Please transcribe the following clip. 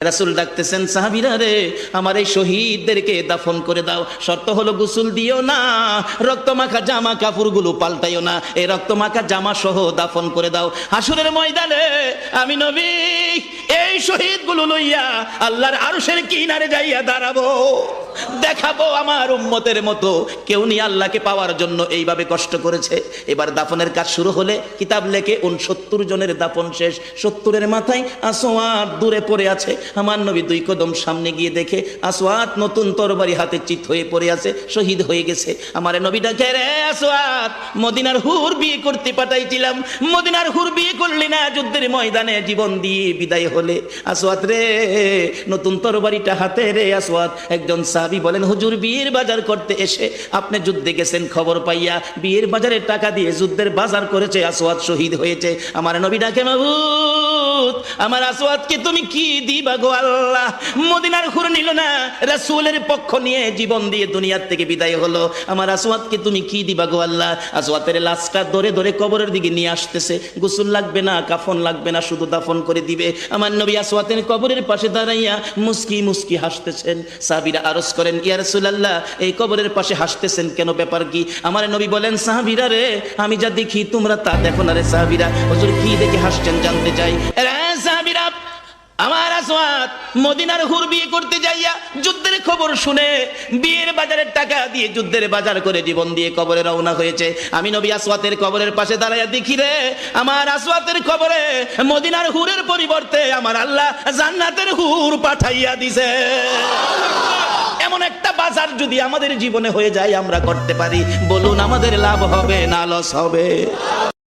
রাসূল ডাকতেছেন, সাহাবীরা রে, আমার এই শহীদদেরকে দাফন করে দাও। শর্ত হলো গোসল দিও না, রক্তমাখা জামা কাপড়গুলো পাল্টাইও না, এই রক্তমাখা জামা সহ দাফন করে দাও। হাসরের ময়দানে আমি নবী এই শহীদগুলো লইয়া আল্লাহর আরশের কিনারে যাইয়া দাঁড়াবো, দেখাবো আমার উম্মতের মতো কেউ নিয়ে আল্লাহকে পাওয়ার জন্য এইভাবে কষ্ট করেছে। এবার দাফনের কাজ শুরু হলে কিতাব লেখে 69 জনের দাফন শেষ। 70-এর মাথায় আসওয়াদ দূরে পড়ে আছে। আমার নবী 2 কদম সামনে গিয়ে দেখে আসওয়াদ নতুন তরবারি হাতে চিত হয়ে পড়ে আছে, শহীদ হয়ে গেছে। আমার নবী ডাকে, রে আসওয়াদ, মদিনার হুর বিয়ে করতে পাঠাইছিলাম, মদিনার হুর বিয়ে করলি না, যুদ্ধের ময়দানে জীবন দিয়ে বিদায় হলে। আসওয়াদ রে, নতুন তরবারিটা হাতে রে। আসওয়াদ একজন সাহাবী বলেন, হুজুর বিয়ের বাজার করতে এসে আপনি যুদ্ধে গেছেন, খবর পাইয়া বিয়ের বাজারে টাকা দিয়ে যুদ্ধের বাজার করেছে, আসওয়াদ শহীদ হয়েছে। আমার নবী ডাকে, মাবুদ, আমার আসওয়াদকে তুমি কি দিবা গো আল্লাহ? মদিনার হুর নিল না, রাসূলের পক্ষ নিয়ে জীবন দিয়ে দুনিয়ার থেকে বিদায় হলো, আমার আসওয়াদকে তুমি কি দিবা গো আল্লাহ? আসওয়াদের লাশটা ধরে ধরে কবরের দিকে নিয়ে আসতেছে। গোসল লাগবে না, কাফন লাগবে না, শুধু দাফন করে দিবে। আমার নবী আসওয়াদের কবরের পাশে দাঁড়াইয়া মুস্কি মুস্কি হাসতেছেন। সাহাবীরা আরজ করেন, ইয়া রাসূলুল্লাহ, এই কবরের পাশে হাসতেছেন কেন, ব্যাপার কি? আমার নবী বলেন, সাহাবীরা রে, আমি যা দেখি তোমরা তা দেখো না রে। সাহাবীরা, হুজুর কি দেখে হাসছেন জানতে চাই। সাহাবীরা, আমার আসওয়াদ মদিনার হুর বিয়ে করতে যাইয়া যুদ্ধের খবর শুনে বিয়ের বাজারের টাকা দিয়ে যুদ্ধের বাজার করে জীবন দিয়ে কবরে রওনা হয়েছে। আমি নবী আসওয়াদের কবরের পাশে দাঁড়াইয়া দেখি রে, আমার আসওয়াদের কবরে মদিনার হুরের পরিবর্তে আমার আল্লাহ জান্নাতের হুর পাঠাইয়া দিছে। এমন একটা বাজার যদি আমাদের জীবনে হয়ে যায়, আমরা করতে পারি, বলুন আমাদের লাভ হবে না লস হবে?